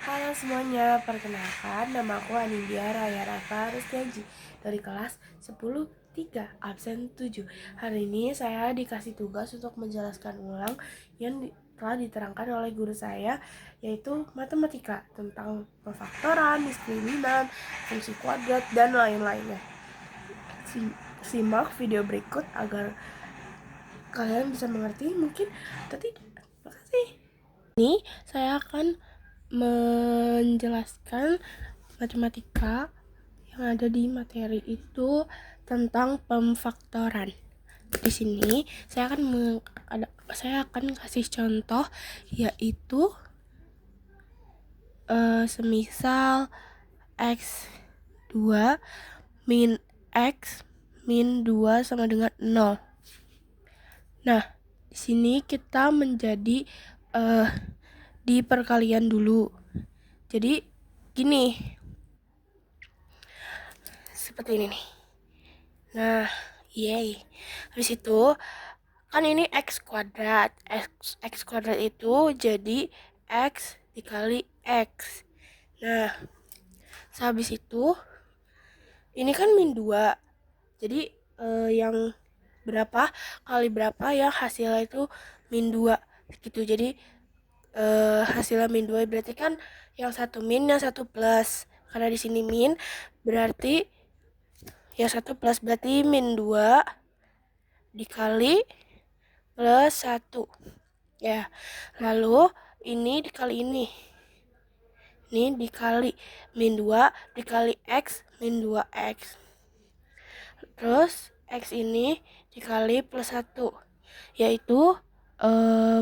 Halo semuanya, perkenalkan nama aku Anindya Raya Rafa Rusdianji dari kelas 10-3 absen 7. Hari ini saya dikasih tugas untuk menjelaskan ulang yang telah diterangkan oleh guru saya, yaitu matematika tentang pemfaktoran, diskriminan, fungsi kuadrat, dan lain-lainnya. Simak video berikut agar kalian bisa mengerti mungkin atau tidak. Terima kasih. Ini saya akan menjelaskan matematika yang ada di materi itu tentang pemfaktoran. Di sini saya akan kasih contoh, yaitu semisal x2 min x min 2 sama dengan 0. Nah, di sini kita menjadi di perkalian dulu. Jadi gini, seperti ini nih. Nah, yay. Habis itu kan ini x kuadrat. X kuadrat itu jadi x dikali x. Nah, sehabis itu ini kan min 2. Jadi yang berapa kali berapa yang hasilnya itu min 2 gitu. Jadi hasilnya min 2 berarti kan yang satu min, yang satu plus. Karena di sini min berarti yang satu plus, berarti min 2 dikali plus 1. Ya. Lalu ini dikali ini. Ini dikali min 2 dikali x min 2x. Terus x ini dikali plus 1, yaitu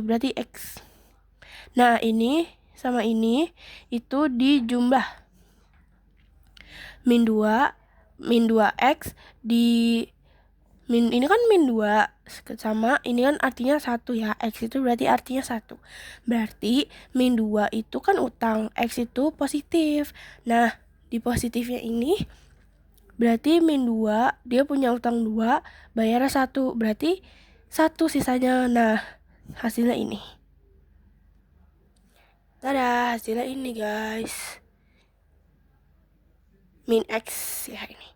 berarti x. Nah, ini sama ini itu dijumlah. Min 2x di ini kan min 2 sama ini kan artinya 1 ya. X itu berarti artinya 1. Berarti min 2 itu kan utang, X itu positif. Nah, di positifnya ini berarti min 2 dia punya utang 2, bayarnya 1. Berarti 1 sisanya. Nah, hasilnya ini. Tada, hasilnya ini guys. Min X ya ini.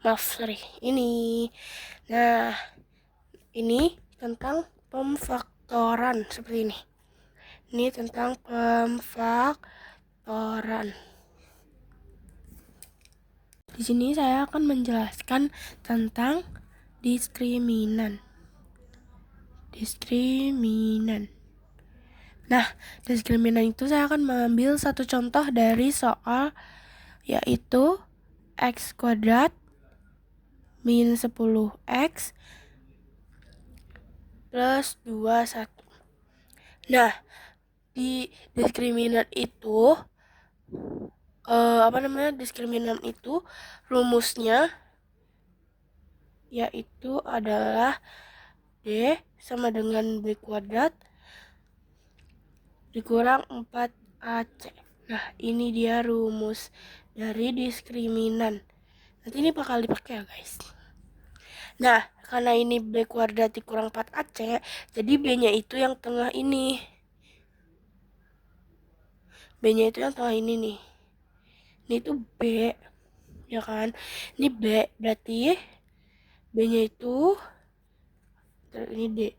Maaf, sorry. Ini. Nah, ini tentang pemfaktoran seperti ini. Ini tentang pemfaktoran. Di sini saya akan menjelaskan tentang diskriminan. Nah, diskriminan itu saya akan mengambil satu contoh dari soal, yaitu x kuadrat min 10x plus 21. Nah, di diskriminan itu diskriminan itu rumusnya yaitu adalah D sama dengan B kuadrat dikurang 4AC. Nah, ini dia rumus dari diskriminan. Nanti ini bakal dipakai ya guys. Nah, karena ini B kuadrat dikurang 4AC, jadi B-nya itu yang tengah ini. B-nya itu yang tengah ini nih. Ini tuh B, ya kan? Ini B, berarti B-nya itu ini D.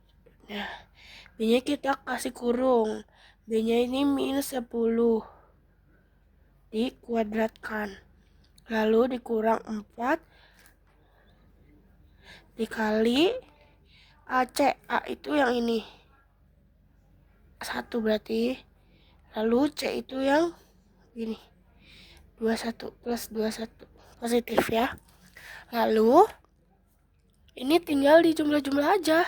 Nah, B-nya kita kasih kurung. B-nya ini min 10 dikuadratkan. Lalu dikurang 4 dikali AC. A itu yang ini 1 berarti. Lalu C itu yang gini 21 plus 21 positif ya. Lalu ini tinggal dijumlah-jumlah aja.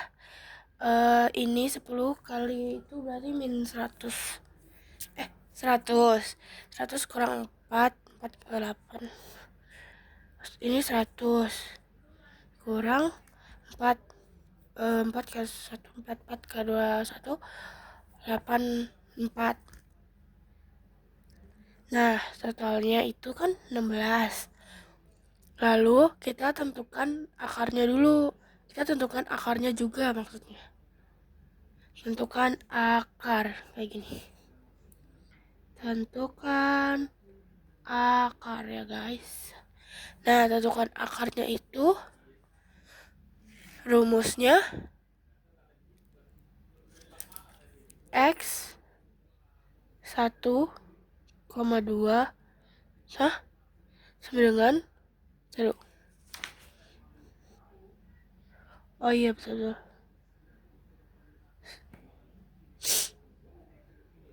Ini 10 kali itu berarti min 100. 100 kurang 4 kali 8. Ini 100 kurang 4 4 kali 1 4 kali 2 1 8 4. Nah, totalnya itu kan 16. Lalu kita tentukan akarnya dulu. Kita tentukan akarnya juga maksudnya. Tentukan akar kayak gini. Kita tentukan akar ya guys. Nah, tentukan akarnya itu rumusnya X 1,2 sama dengan 1. Oh iya, betul.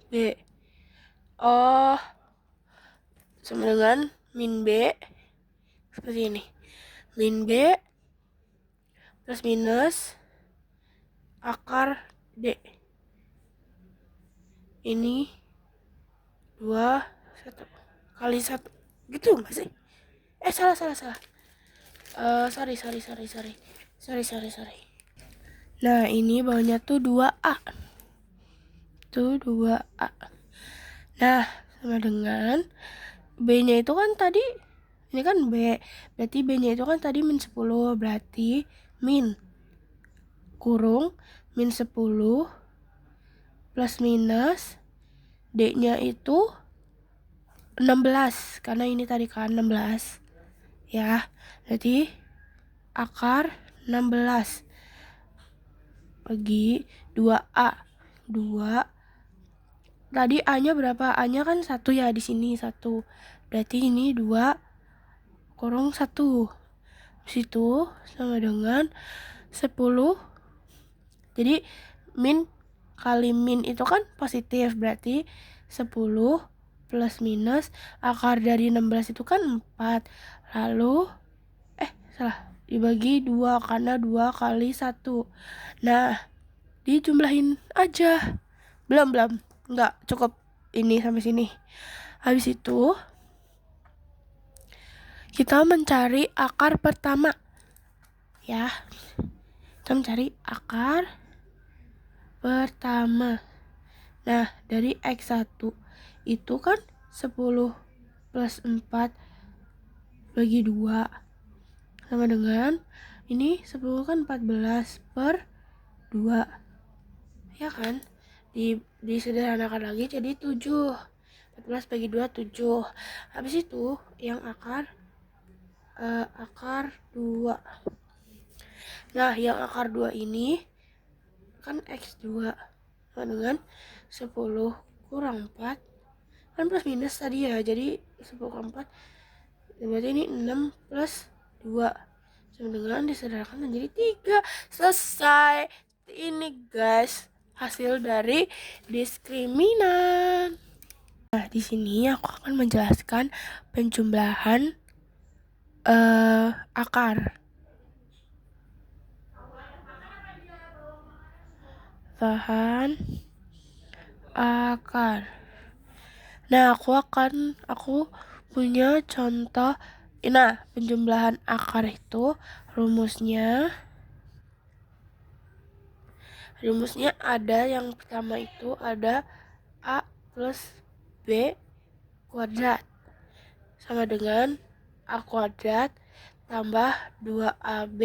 B. Oh, sama dengan min B. Seperti ini. Min B plus minus akar D. Ini 2, 1 kali 1. Gitu nggak sih? Salah. Sorry. Nah, ini bawahnya tuh 2A. Tuh 2A. Nah, sama dengan B-nya itu kan tadi, ini kan B. Berarti B-nya itu kan tadi min 10. Berarti min kurung min 10 plus minus D-nya itu 16. Karena ini tadi kan 16. Ya, berarti akar 16 bagi 2A. 2. Tadi A-nya berapa? A-nya kan 1 ya, di sini 1. Berarti ini 2 kurung 1. Situ sama dengan 10. Jadi min kali min itu kan positif, berarti 10 plus minus akar dari 16 itu kan 4. Lalu salah, dibagi 2 karena 2 kali 1. Nah, dijumlahin aja. Belum. Enggak, cukup ini sampai sini. Habis itu kita mencari akar pertama. Ya. Kita mencari akar pertama. Nah, dari X1 itu kan 10 plus 4 bagi 2 sama dengan ini 10 kan 14 per 2. Ya kan? Disederhanakan lagi jadi 7. 14 bagi 2 7. Habis itu yang akar 2. Nah, yang akar 2 ini kan X2 sama dengan 10 kurang 4 kan plus minus tadi ya, jadi 10 kurang 4 berarti ini 6 plus 2 sama dengan disederhanakan menjadi 3. Selesai. Ini guys hasil dari diskriminan. Nah, di sini aku akan menjelaskan penjumlahan akar. Bahan akar. Nah, aku punya contoh. Nah, penjumlahan akar itu rumusnya ada, yang pertama itu ada A plus B kuadrat sama dengan A kuadrat tambah 2AB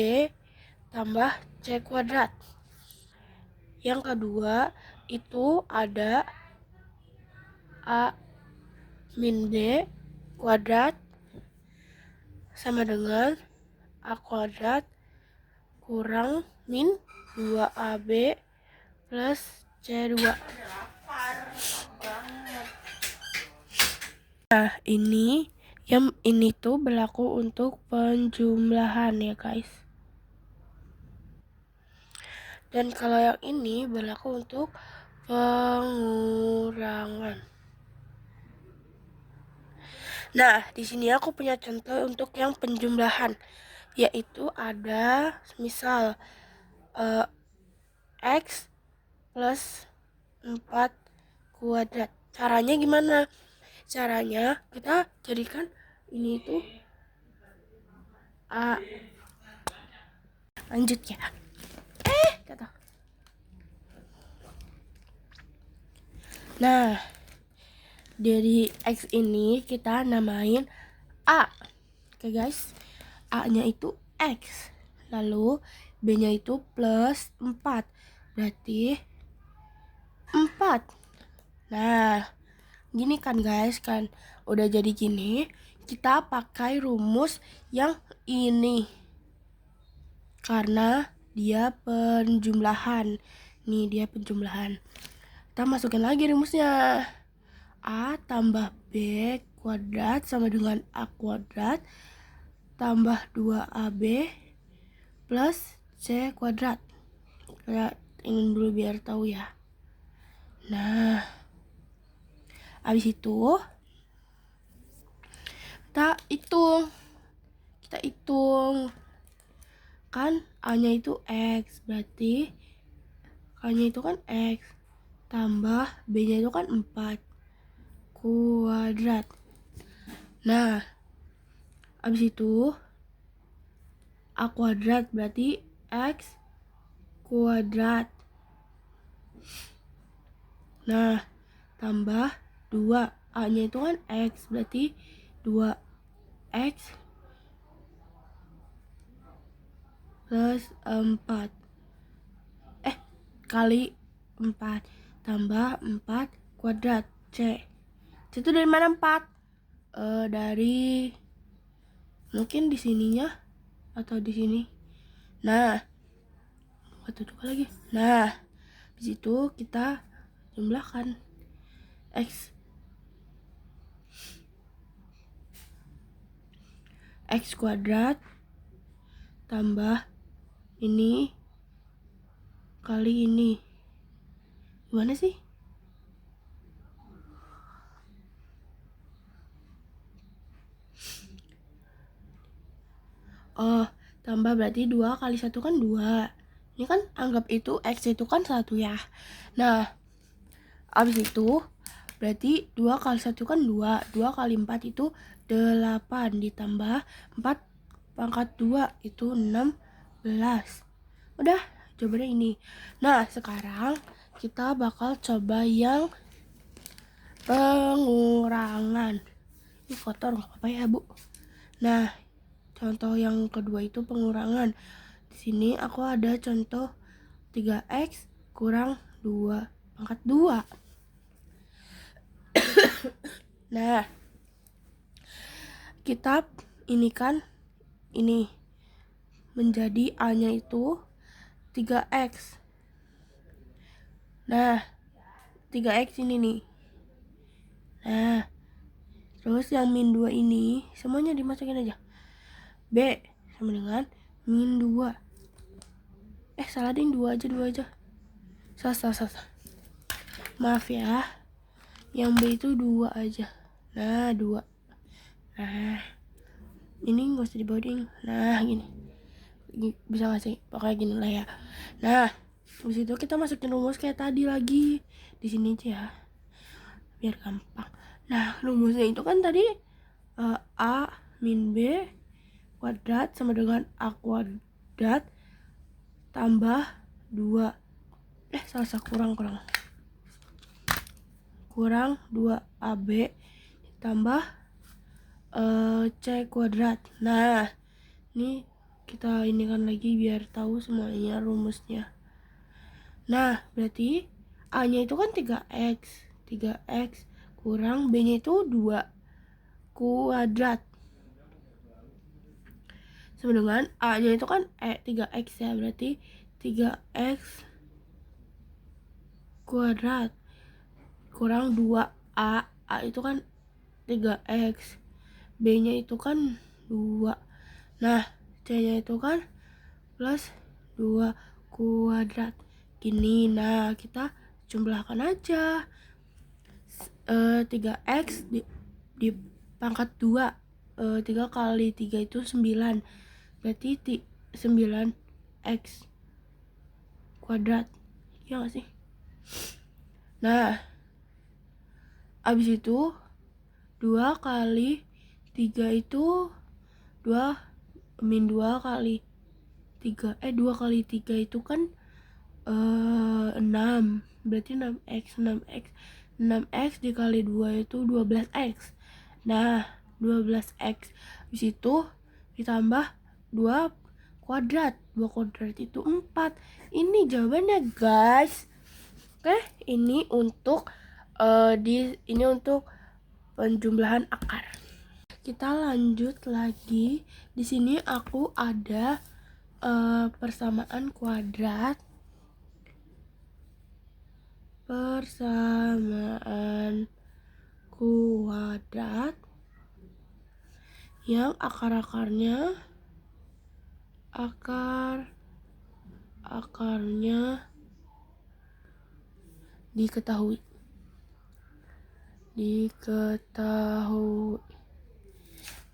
tambah C kuadrat. Yang kedua itu ada A min B kuadrat sama dengan A kuadrat kurang min 2AB plus C2. Nah, ini tuh berlaku untuk penjumlahan ya guys. Dan kalau yang ini berlaku untuk pengurangan. Nah, di sini aku punya contoh untuk yang penjumlahan, yaitu ada misal X plus 4 kuadrat. Caranya gimana? Caranya kita jadikan ini tuh A. Lanjut ya. Kata. Nah, dari X ini kita namain A. Oke guys, A-nya itu X. Lalu B-nya itu plus 4. Berarti 4. Nah, Gini kan guys, kan udah jadi gini, kita pakai rumus yang ini karena dia penjumlahan. Nih dia penjumlahan. Kita masukin lagi rumusnya. A tambah B kuadrat sama dengan A kuadrat tambah 2AB plus C kuadrat. Kita ingin dulu biar tahu ya. Nah, habis itu kita hitung kan A-nya itu X, berarti K-nya itu kan X tambah B-nya itu kan 4 kuadrat. Nah, habis itu A kuadrat berarti X kuadrat. Nah, tambah 2. A-nya itu kan X, berarti 2X plus 4. Kali 4. Tambah 4 kuadrat. C itu dari mana 4? Dari mungkin di sininya atau di sini. Nah, atau juga lagi. Nah, di situ kita jumlahkan X kuadrat tambah ini kali ini. Gimana sih? Oh, tambah berarti 2 kali 1 kan 2. Ini kan anggap itu X itu kan 1 ya. Nah, habis itu berarti 2 kali 1 kan 2. 2 kali 4 itu 8 ditambah 4 pangkat 2 itu 16. Udah, jawabannya ini. Nah, sekarang kita bakal coba yang pengurangan. Ini kotor nggak apa-apa ya, Bu. Nah, contoh yang kedua itu pengurangan. Di sini aku ada contoh 3X kurang 2 pangkat 2. Nah, kita ini kan ini menjadi A-nya itu 3X. Nah, 3X ini nih. Nah, terus yang min 2 ini semuanya dimasukin aja. B sama dengan min 2. Salah ding, 2 aja. Salah. Maaf ya. Yang B itu 2 aja. Nah, 2. Nah, ini gak usah diboding. Nah, gini. Bisa gak sih? Pokoknya gini lah ya. Nah, habis itu kita masukin rumus kayak tadi lagi. Di sini aja ya. Biar gampang. Nah, rumusnya itu kan tadi A min B kuadrat sama dengan A kuadrat tambah 2. Salah kurang 2AB ditambah C kuadrat. Nah, ini kita inikan lagi biar tahu semuanya rumusnya. Nah, berarti A-nya itu kan 3X. 3X kurang B-nya itu 2 kuadrat. Sama dengan A-nya itu kan 3X ya, berarti 3X kuadrat kurang 2A. A itu kan 3X. B-nya itu kan 2. Nah, C-nya itu kan plus 2 kuadrat. Gini, nah kita jumlahkan aja. 3X di pangkat 2. 3 kali 3 itu 9. Berarti 9X kuadrat. Ya gak sih? Nah, abis itu 2 kali 3 itu 2 min 2 kali 3. 2 kali 3 itu kan 6. Berarti 6x dikali 2 itu 12x. Nah, 12x habis itu ditambah 2 kuadrat. 2 kuadrat itu 4. Ini jawabannya guys. Oke, ini untuk ini untuk penjumlahan akar. Kita lanjut lagi. Di sini aku ada persamaan kuadrat. Persamaan kuadrat yang akarnya diketahui.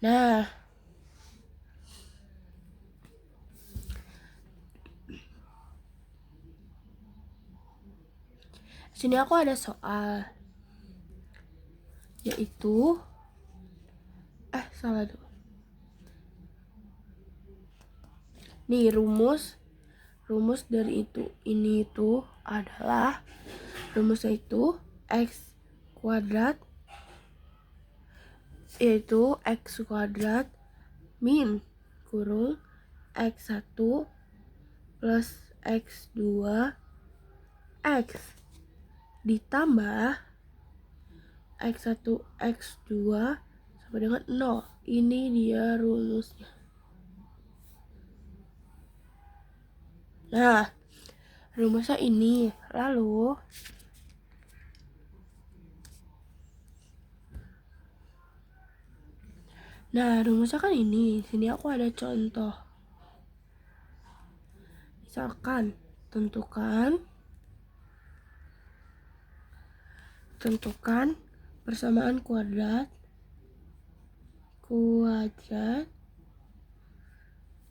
Nah, sini aku ada soal, yaitu salah dulu. Nih rumus dari ini adalah rumusnya itu x kuadrat, yaitu x kuadrat min kurung x1 plus x2 x ditambah x1 x2 sama dengan 0. Ini dia rumusnya. Nah, rumusnya ini. Lalu rumusnya kan ini. Sini aku ada contoh. Misalkan tentukan persamaan kuadrat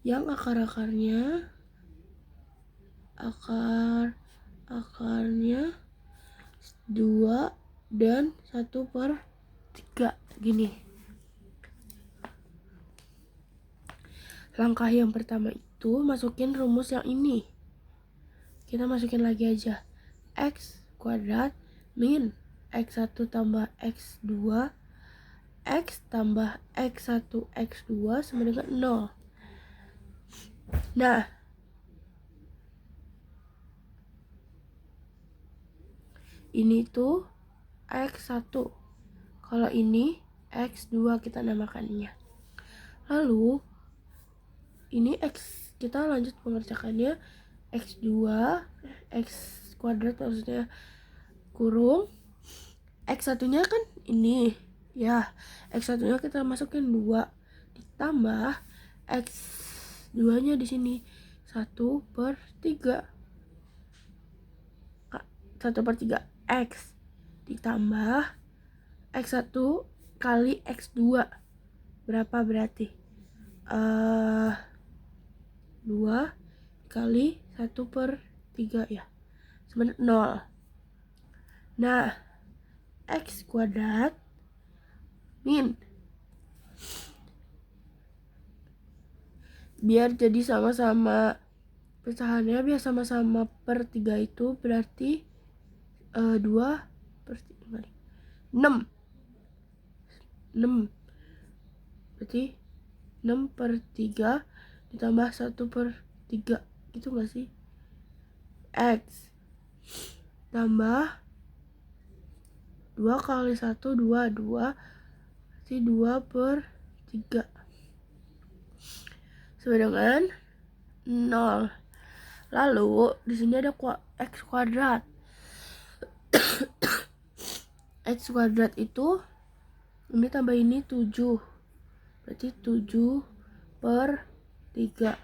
yang akarnya 2 dan 1/3 gini. Langkah yang pertama itu masukin rumus yang ini. Kita masukin lagi aja. X kuadrat min x1 tambah x2 x tambah x1 x2 sama dengan 0. Nah, ini tuh x1. Kalau ini x2 kita namakannya. Lalu ini x, kita lanjut mengerjakannya. X2 x kuadrat maksudnya kurung x1 nya kan ini ya, x1 nya kita masukin 2 ditambah x2 nya di sini 1/3 x ditambah x1 kali x2 berapa berarti 2 kali 1/3 ya, sama 0. Nah, x kuadrat min, biar jadi sama-sama pecahannya, biar sama-sama per 3 itu berarti 2/3 6 berarti 6/3 ditambah 1/3 gitu gak sih? X tambah 2 kali 1 2 berarti 2/3 sama dengan 0. Lalu di sini ada x kuadrat. X kuadrat itu ini tambah ini 7, berarti 7/3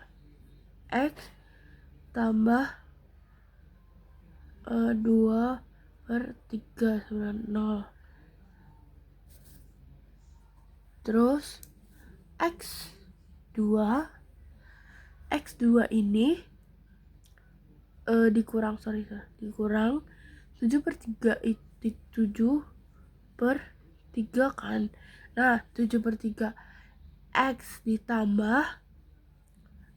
x tambah 2/3 sama 0. Terus x2 ini dikurang 7/3 itu 7/3 kan. Nah, 7/3 x ditambah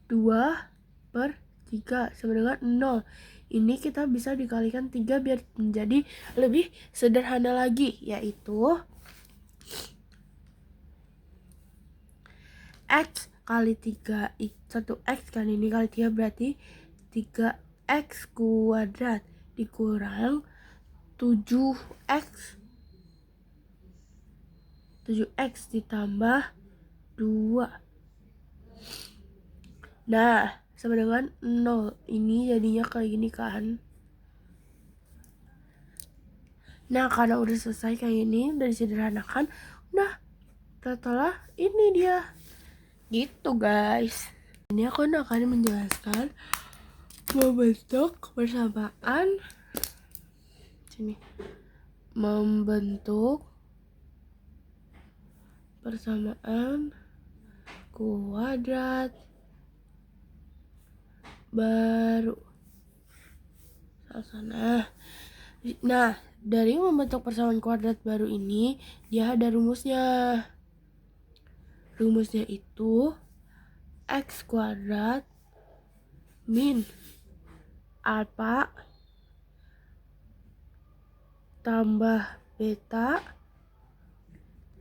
2/3 sama dengan 0. Ini kita bisa dikalikan 3 biar menjadi lebih sederhana lagi, yaitu x kali 3 1x kali ini kali 3 berarti 3x kuadrat dikurang 7x 7x ditambah 2. Nah, sama dengan 0. Ini jadinya kayak gini kan. Nah, karena udah selesai kayak gini, udah disederhanakan, udah setelah ini dia. Gitu guys. Ini aku akan menjelaskan membentuk persamaan. Sini. Membentuk persamaan kuadrat baru. Nah, dari membentuk persamaan kuadrat baru ini, dia ada rumusnya. Rumusnya itu x kuadrat min alfa tambah beta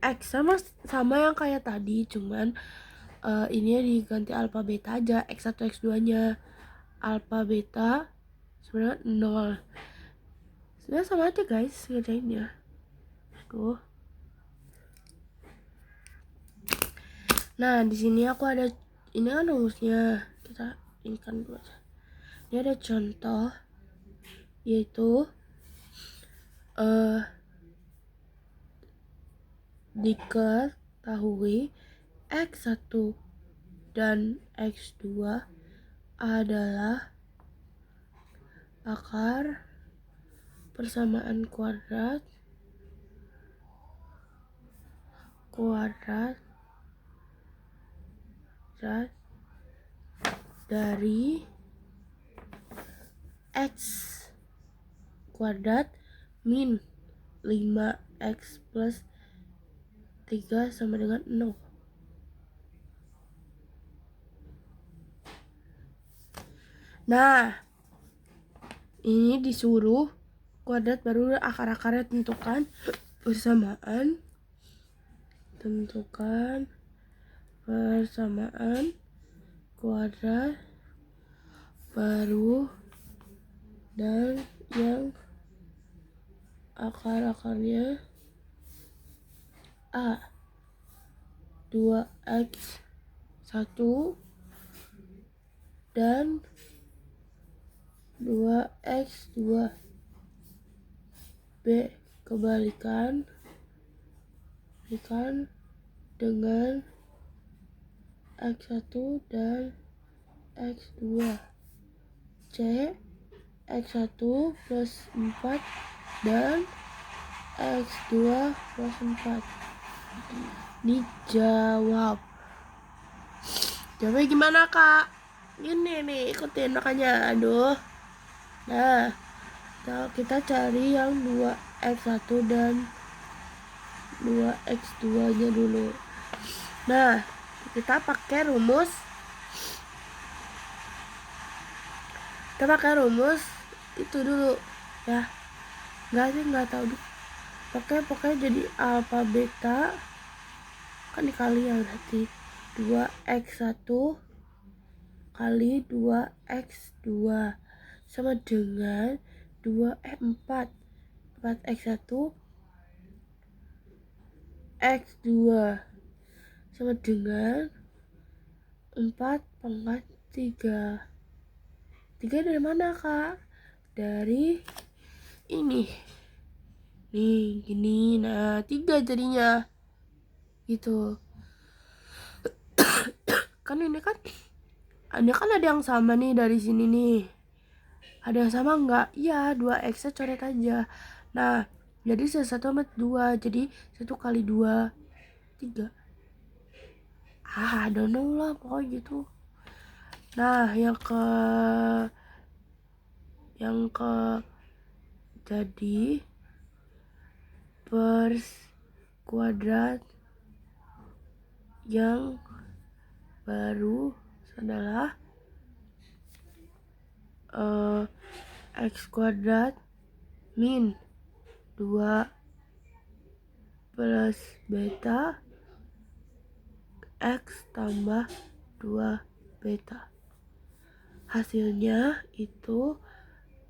x, sama yang kayak tadi, cuman ini diganti alfa beta aja, x1 x2 nya. Alfa beta sebenarnya 0. Sebenarnya sama aja guys ngerjainnya. Tuh. Nah, di sini aku ada, ini kan rumusnya. Kita ini kan dulu aja. Ini ada contoh, yaitu diketahui x1 dan x2 adalah akar persamaan kuadrat dari x kuadrat min 5x plus 3 sama dengan 0. Nah, ini disuruh kuadrat baru, akar-akarnya tentukan persamaan. Tentukan persamaan kuadrat baru dan yang akar-akarnya A 2x1 dan 2x2. B kebalikan dengan x1 dan x2. C x1 plus 4 dan x2 plus 4. Dijawab. Jawabnya gimana kak? Gini nih, ikutin makanya. Aduh. Nah, kita cari yang 2x1 dan 2x2 nya dulu. Nah, kita pakai rumus itu dulu ya. Nggak tahu dulu. Pokoknya jadi alfa beta kan dikali ya, berarti 2x1 kali 2x2 sama dengan 4x1 x2 sama dengan 4 pangkat 3. 3 dari mana kak? Dari ini nih, gini. Nah, 3 jadinya gitu. Kan ini kan ada yang sama nih dari sini nih. Ada yang sama enggak? Iya, 2x nya coret aja. Nah, jadi 1 sama 2, jadi 1 kali 2 3. I don't know lah, pokoknya gitu. Nah, yang jadi per kuadrat yang baru adalah x kuadrat min 2 plus beta x tambah 2 beta. Hasilnya itu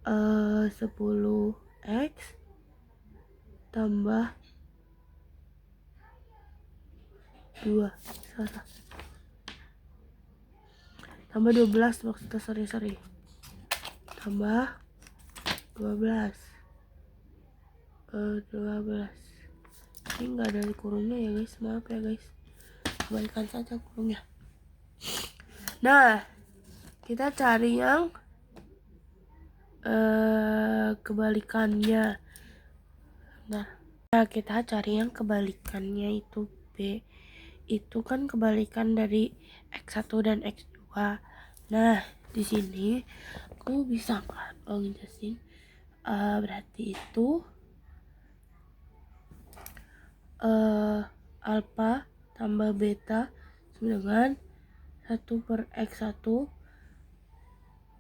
10x tambah 2, salah. Tambah 12 maksudnya, sorry. Tambah 12. 12. Ini nggak ada kurungnya ya guys, maaf ya guys. Kebalikan saja kurungnya. Nah, kita cari yang kebalikannya. Nah, kita cari yang kebalikannya itu B. Itu kan kebalikan dari X1 dan X2. Nah, di sini aku bisa ngejelasin. Berarti itu alpha tambah beta sama dengan 1/X1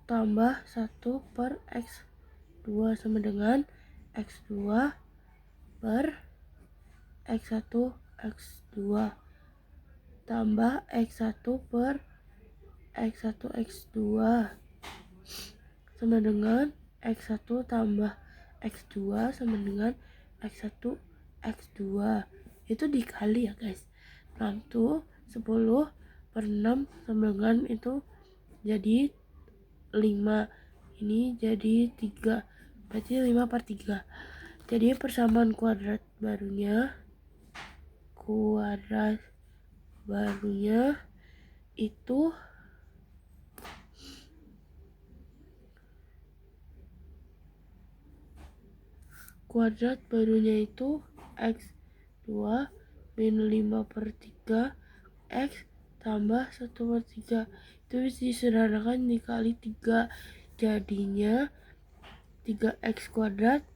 tambah 1/X2 sama dengan X2 per X1 X2 tambah X1 per X1 X2 sama dengan X1 tambah X2 sama dengan X1 X2. Itu dikali ya guys. 6 tuh 10/6 sama dengan itu jadi 5. Ini jadi 3. Berarti 5/3. Jadi persamaan kuadrat barunya itu X2 min 5/3 X tambah 1/3. Itu bisa disederhanakan dikali 3. Jadinya 3x kuadrat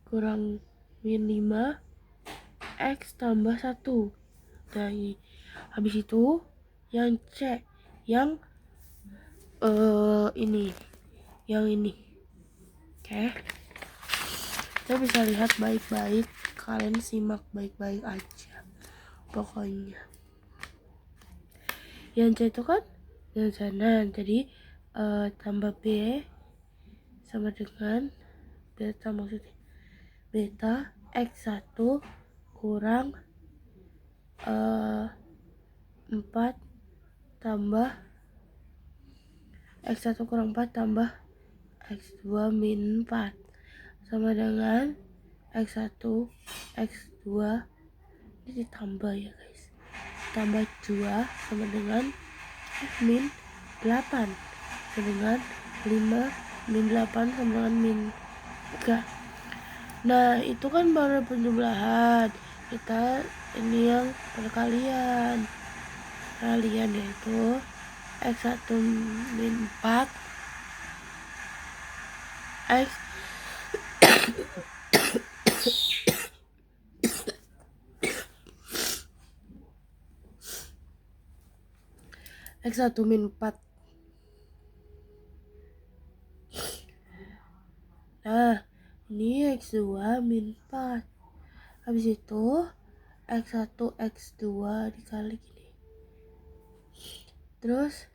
kurang min 5 X tambah 1. Nah ini. Habis itu yang C, yang ini. Oke. Kita bisa lihat baik-baik, kalian simak baik-baik aja. Pokoknya. Yang C itu kan yang sana, jadi tambah B sama dengan beta, maksudnya beta X1 kurang 4 tambah X1 kurang 4 tambah X2 min 4 sama dengan X1 X2 ini ditambah ya guys, tambah 2 sama dengan X min 8 sama dengan 5 min 8 sama dengan min 3. Nah itu kan baru penjumlahan, kita ini yang perkalian yaitu X1 min 4 X X1 min 4. Nah ini X2 min 4. Habis itu X1 X2 dikali gini, terus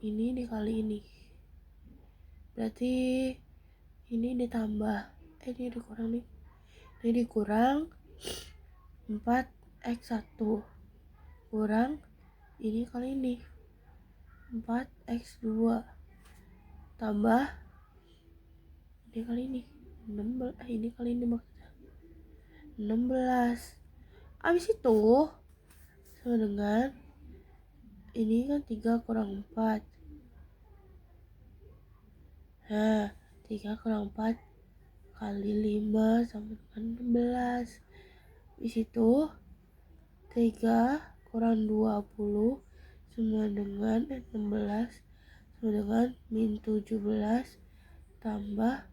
ini dikali ini, berarti ini ditambah ini dikurang nih, ini dikurang 4x1 kurang ini kali ini 4x2 tambah ini kali ini 16, ini kali ini maksudnya 16. Habis itu sama dengan ini kan 3 kurang 4. Nah 3 kurang 4 kali 5 sama dengan 16. Di situ 3 kurang 20 sama dengan 16 sama dengan min 17 tambah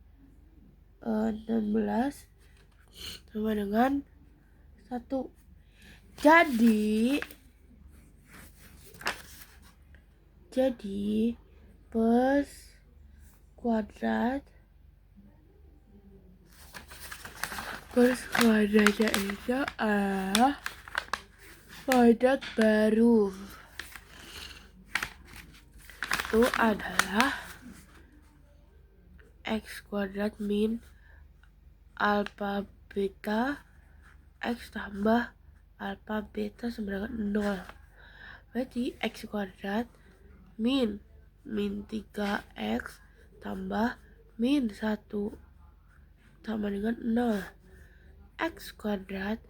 16 sama dengan 1. Jadi plus kuadratnya itu adalah kuadrat baru. Itu adalah X kuadrat min alfa beta X tambah alfa beta sama dengan 0. Berarti X kuadrat min 3X tambah min 1 sama dengan 0. X kuadrat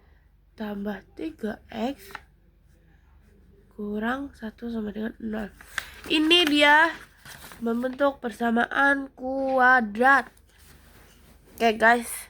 tambah 3X kurang 1 sama dengan 0. Ini dia membentuk persamaan kuadrat. Oke guys,